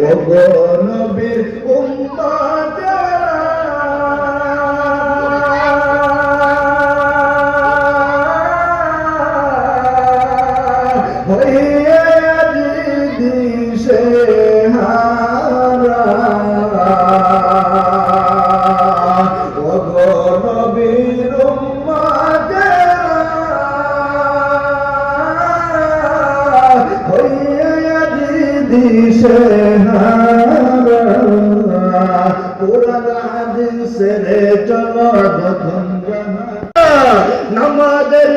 ওগো নবীর উম্মত হইয়া দিশে হারা ওগো নবীর উম্মত হইয়া দিশে হারা কুরআন হাদিসের চলো যখন নামাজের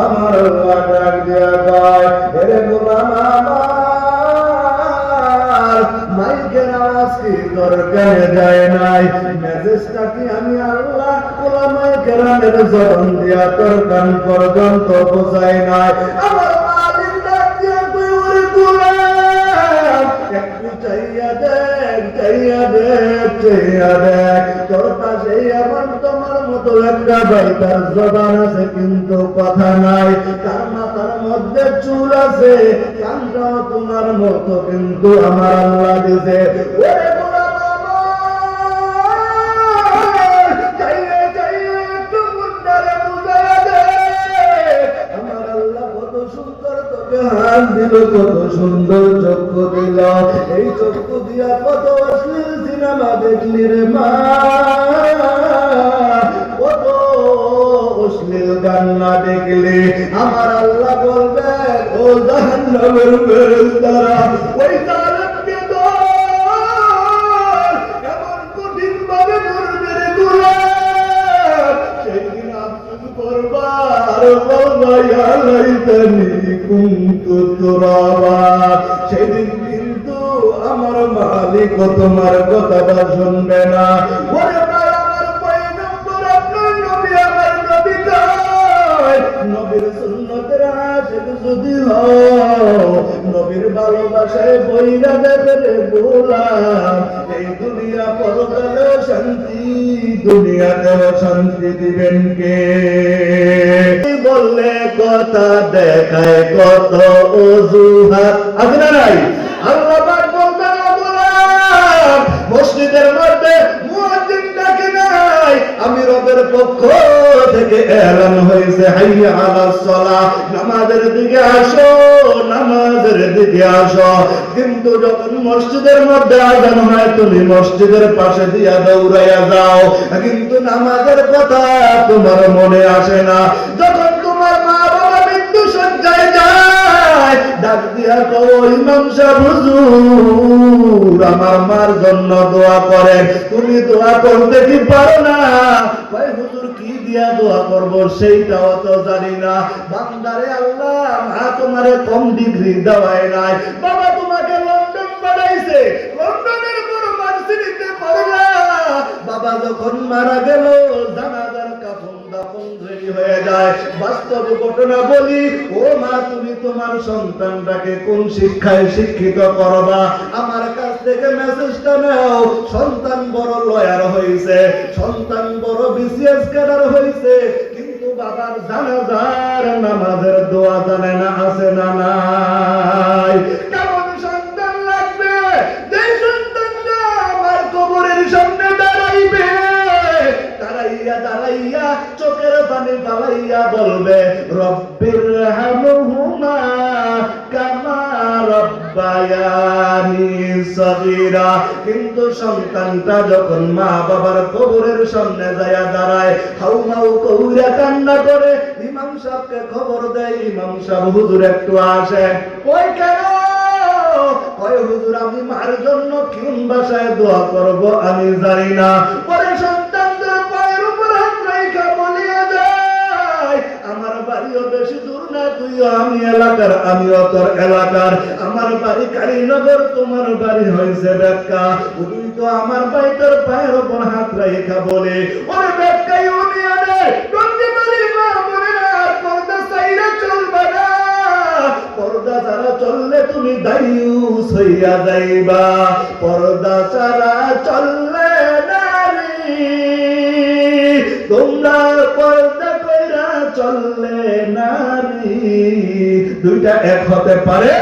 আমার আল্লাহ ডাক দিয়া কয় হে গোলাম আমার মাইকের আওয়াজ কি দরকার যায় নাই মেসেজটা কি আমি আল্লাহ ওলামায়ে কেরামের জবান দিয়া তোর কান পর্যন্ত পৌঁছাই নাই আমার মালিক ডাক দিয়া কয় ওরে গোলাম একটু চাইয়া দেখ তোর পাশে আমার তোমার মতো একটা ভাই তার জবান আছে কিন্তু কথা নাই তার মাথার মধ্যে চুল আছে কানটাও তোমার মতো কিন্তু আমার আল্লাহ দিছে ওরে গোলাম আমার চাইয়া একটু মুন্ডারে বুঝায়া দে আমার আল্লাহ কত সুন্দর তোকে হাত দিল কত সুন্দর চক্ষু দিল এই চক্ষু দিয়া কত অশ্লীল সিনেমা দেখলি রে মা কত অশ্লীল গান না দেখলি আমার আল্লাহ বলবে ও জাহান্নামের ফেরেশতারা ওই জালেমকে ধর এমন কঠিন ভাবে ধরবে রে গোলাম সেই দিন আফসোস করবা আর বলবা ইয়া লাইতানি কুনতু তুরাবা সেদিন কিন্তু আমার মালিক তোমার কথাটা শুনবে না ওরে ভাই আমার পয়গম্বর আপনার নবী আমার নবী কয় নবীর সুন্নতের আশিক যদি হও নবীর ভালোবাসায় বইরা দেবে রে গোলাম এই দুনিয়া পরকালে শান্তি দুনিয়াতেও শান্তি দিবেন কে বললে কথা দেখায় কত অজুহাত আছে না নাই আল্লাহ পাক বলতেন গোলাম মসজিদের মধ্যে মুয়াজ্জিন ডাকে নাই আমি রবের পক্ষ থেকে এলান হয়েছে হাইয়া আলাস সালাহ নামাজের দিকে আসো কিন্তু যখন মসজিদের মধ্যে আযান হয় তুমি মসজিদের পাশে দিয়া দৌড়াইয়া যাও কিন্তু নামাজের কথা তোমার মনে আসে না যখন তোমার মা বাবা মৃত্যু শয্যায় যায় ডাক দিয়া কও ইমাম সাহেব হুজুর আমার মার জন্য দোয়া করেন তুমি দোয়া করতে কি পারো না ভাই হুজুর কি দিয়া দোয়া করব সেইটাও তো জানি না বান্দারে আল্লাহ মা তোমারে কম ডিগ্রি দেওয়ায় নাই বাবা তোমাকে লন্ডন পাঠাইছে লন্ডনের বড় ভার্সিটিতে পড়লা বাবা যখন মারা গেল জানাজার কাফন দাফন রেডি হয়ে যায় বাস্তব ঘটনা বলি ও মা তুমি তোমার সন্তানটাকে কোন শিক্ষায় শিক্ষিত করবা আমার কাছ থেকে মেসেজটা নাও সন্তান বড় লয়ার হইছে সন্তান বড় বিসিএস ক্যাডার হইছে কিন্তু বাবার জানাজার নামাজের দোয়া জানে না আছে না নাই কেমন সন্তান লাগবে যে সন্তানটা আমার কবরের সামনে দাঁড়াইবে দাঁড়াইয়া চোখের পানি পালাইয়া বলবে রব্বির হামহুমা কামা রব্বায়ানি সগীরা কিন্তু সন্তানটা যখন মা বাবার কবরের সামনে যায় দাঁড়ায় হাউমাউ কইরা কান্না করে ইমাম সাহেবকে খবর দেয় ইমাম সাহেব হুজুর একটু আসেন কই কেন কয় হুজুর আমি মার জন্য কোন ভাষায় দোয়া করব আমি জানি না। পরে সন্তানদের পায়ের উপর হাত রাখা বলিয়া যায়, আমার বাড়িও বেশি দূর না, তুইও আমি এলাকার, আমিও তোর এলাকার। আমার বাড়ি কালীনগর, তোমার বাড়ি হয়েছে বেক্কা। তুই তো আমার ভাই, তোর পায়ের উপর হাত রাখা বলে ওরে বেক্কা ইউনিয়নে টঙ্গিবাড়ি মা বোনেরা পর্দা চাইরা চলবা না। পর্দা ছাড়া চললে তুমি দায়ুস হইয়া যাইবা। পর্দা ছাড়া চললে নারী তোমরা পর্দা কইরা চললে নারী। দুইটা এক হতে পারে?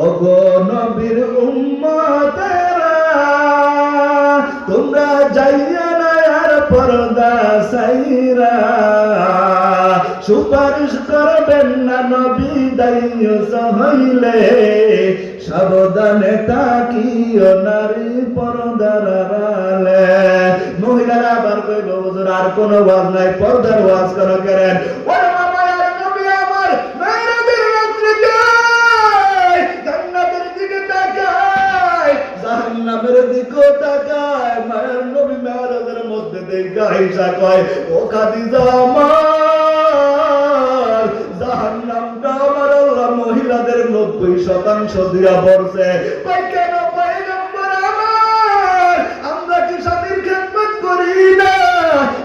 ওগো নবীর উম্মতেরা তোমরা যাইয়া না আর পর্দা সাইরা। সুপারিশ করবেন না নবী দায়ুস হইলে, সাবধানে তাকিও নারী পর্দার আড়ালে। মহিলারা আবার কইব হুজুর আর কোন ওয়াজ নাই, পর্দার ওয়াজ কেন করেন? ওরে বাবা আর নবী আমার মেয়েরাদের রাত্রে যায়, জান্নাতের দিকে তাকায়, জাহান্নামের দিকেও তাকায়। মায়ের নবী মেয়েরাদের মধ্যে দেখা ঈশা কয় ও খাদিজা আমার জাহান্নামটা আমার আল্লাহ মহিলাদের 90% দিয়া পড়ছে। কয় কেন পয়গম্বর আমার, আমরা কি স্বামীর খেদমত করি না?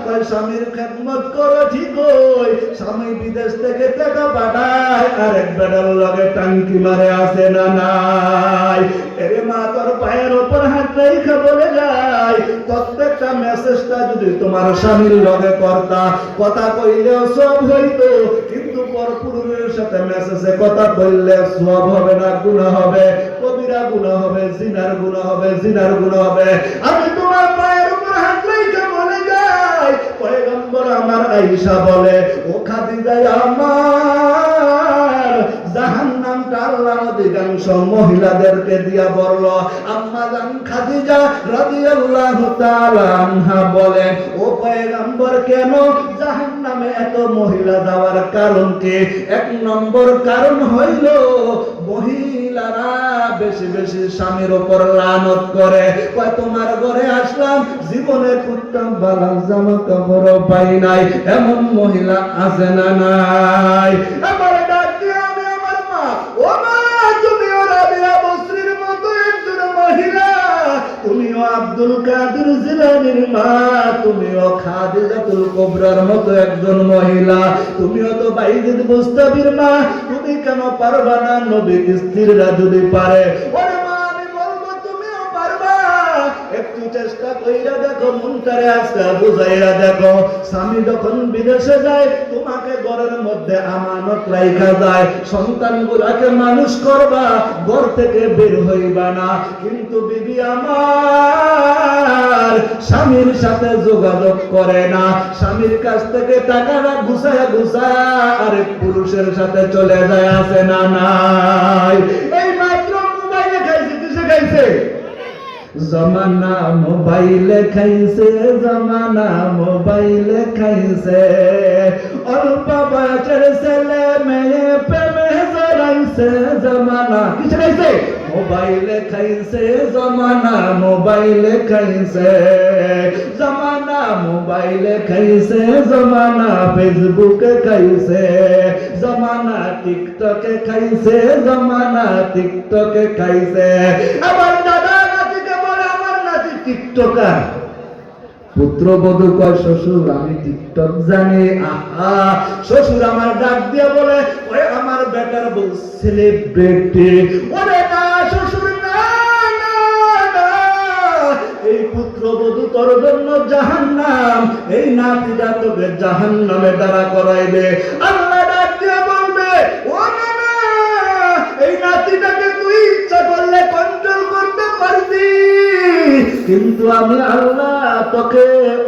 কয় স্বামীর খেদমত করো ঠিকই, স্বামী বিদেশ থেকে টাকা পাঠায় আর এক বেটার লগে টাঙ্কি মারে আছে না নাই? এরে মা তোর পায়ের উপর হাত রেখে বলে যায়, প্রত্যেকটা মেসেজটা যদি তোমার স্বামীর লগে করতা, কথা কইলেও সব হইতো, কিন্তু পরপুরুষের সাথে মেসেজে কথা বললে সব হবে না, গুনাহ হবে, কবিরা গুনাহ হবে, জিনার গুনাহ হবে, জিনার গুনাহ হবে। আমি তোমার পায়ের উপর হাত রেখে বলে যাই, পয়গম্বর আমার আয়েশা বলে ও খাদিজা আমার জাহান্নামটা আল্লাহ অধিকাংশ মহিলাদেরকে দিয়া বলল। আম্মা জান খাদিজা রাদিয়াল্লাহু তাআলা আনহা বলে ও পয়গম্বর কেন জাহান্নামে এত মহিলা যাওয়ার কারণ কি? এক নম্বর কারণ হইল মহিলারা বেশি বেশি স্বামীর উপর লানত করে। কয় তোমার ঘরে আসলাম, জীবনে কুত্তা বালা জামা কাপড় পাই নাই, এমন মহিলা আছে না নাই? আমার ডাক দিয়ে আমি আমার মা, ও মা তুমিও রাবিয়া বসরির মতো একজন মহিলা, তুমিও আব্দুল কাদের জিলানীর মা, তুমিও খাদিজাতুল কুবরার মতো একজন মহিলা, তুমিও তো বাইজিদ বুস্তাবির মা, তুমি কেন পারবা না? নবীর স্ত্রীরা যদি পারে, ওরে মা আমি বলবো তুমিও পারবা। একটু চেষ্টা কইরা দেখো, মনটারে আজকে বুঝাইয়া দেখো, স্বামী যখন বিদেশে যায় তোমাকে ঘরের মধ্যে আমানত রাইখা যায়, সন্তানগুলাকে মানুষ করবা, ঘর থেকে বের হইবা না, কিন্তু বিবি আমার স্বামীর সাথে যোগাযোগ করে না, স্বামীর কাছ থেকে টাকাটা গুছায়া গুছায়া আরেক পুরুষের সাথে চলে যায়, আছে না নাই? এই মাত্র মোবাইলে খাইছে, কিসে খাইছে? জমানা মোবাইলে খাইছে, জমানা মোবাইলে খাইছে, অল্প বয়সের ছেলে মেয়ে প্রেমে জড়াইছে, জমানা কিসে খাইছে? মোবাইলে খাইছে, জমানা মোবাইলে খাইছে, জমানা মোবাইলে খাইছে, জমানা ফেসবুকে খাইছে, জমানা টিকটকে খাইছে, জমানা টিকটকে খাইছে। আমার দাদা নাতিকে বলে আমার নাতি টিকটকার। পুত্রবধূ কয় শ্বশুর আমি টিকটক জানি। আহা, শ্বশুর আমার ডাক দিয়ে বলে ওই আমার বেটার বউ সেলিব্রিটি। ওরে না শ্বশুর, না না না, এই পুত্রবধূ তোর জন্য জাহান্নাম, এই নাতিটা তোকে জাহান্নামে দাঁড়া করাইবে। আল্লাহ ডাক দিয়ে বলবে ও না না, এই নাতিটাকে তুই ইচ্ছা করলে কন্ট্রোল করতে পারবি, কিন্তু আমি আল্লাহ তোকে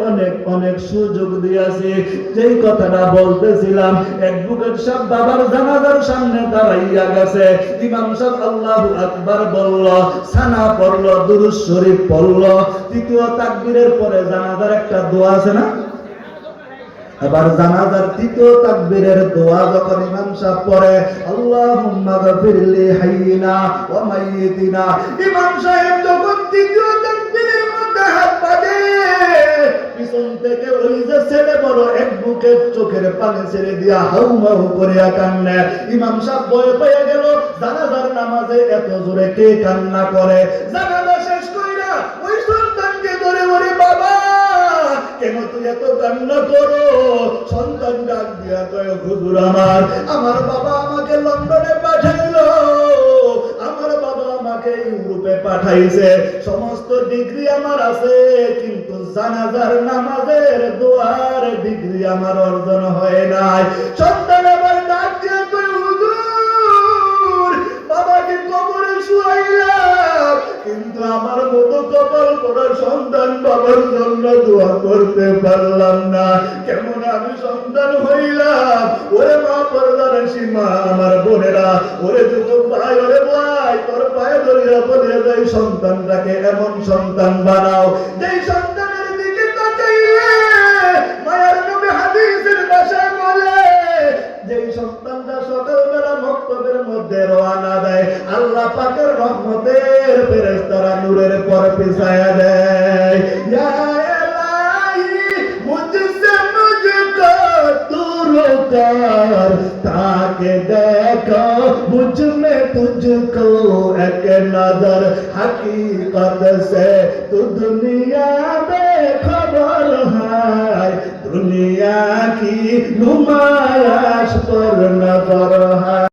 অনেক অনেক সুযোগ দিয়েছি। যেই কথাটা বলতেছিলাম, অ্যাডভোকেট সাহেব বাবার জানাজার সামনে দাঁড়াইয়া গেছে, ইমাম সাহেব আল্লাহু আকবার বলল, সানা পড়ল, দুরূদ শরীফ পড়ল, তৃতীয় তাকবীরের পরে জানাজার একটা দোয়া আছে না? এবার জানাজার তৃতীয় তাকবীরের দোয়া যখন ইমাম সাহেব পড়ে, আল্লাহুম্মা গফিরলি হাইয়িনা ওয়া মাইয়িতিনা, ইমাম সাহেব যখন তৃতীয় তাকবীরের মধ্যে হাত বাঁধে, পিছন থেকে ওই যে ছেলে বড় এক বুকের চোখের পানি ছেড়ে দিয়া হাউমাউ করিয়া কান্নে। ইমাম সাহেব ভয় পেয়ে গেল, জানাজার নামাজে এত জোরে কে কান্না করে। জানাজা শেষ কইরা ওই সন্তানকে ধরে, ওরে বাবা কেন তুই এত কান্না করো? সন্তান ডাক দিয়া কয়, হুজুর আমার বাবা আমাকে লন্ডনে পাঠাইলো, আমার বাবা আমাকে ইউরোপে পাঠাইছে, সমস্ত ডিগ্রি আমার আছে, কিন্তু জানাজার নামাজের দোয়ার ডিগ্রি আমার অর্জন হয় নাই। সন্তান আবার ডাক দিয়া কয়, হুজুর বাবাকে কবরে শুয়াইলাম, কিন্তু আমার মতো কপাল পড়া সন্তান বাবার জন্য দোয়া করতে পারলাম না, কেমন আমি সন্তান হইলাম? ওরে মা পর্দার সীমা, আমার বোনেরা, ওরে যুবক ভাই, ওরে ভাই, তোর পায়ে ধরিয়া বলিয়া যাই, সন্তানটাকে এমন সন্তান বানাও যেই সন্তানের দিকে তাকাইলে মায়ের নবী হাদিসের ভাষায় বলে, যেই সন্তানটা সকালবেলা মক্তবের মধ্যে রওনা দেয়, আল্লাহ পাকের রহমতের ফেরেশতারা নূরের পর পিছায়া দেয়। ইয়া ইলাহি মুঝসে মুঝকো তু রোকার, তাকে দেখো মুঝ में तुझको एक नजर, हकीकत से तू दुनिया बेखबर है, दुनिया की नुमाइश पर नजर है।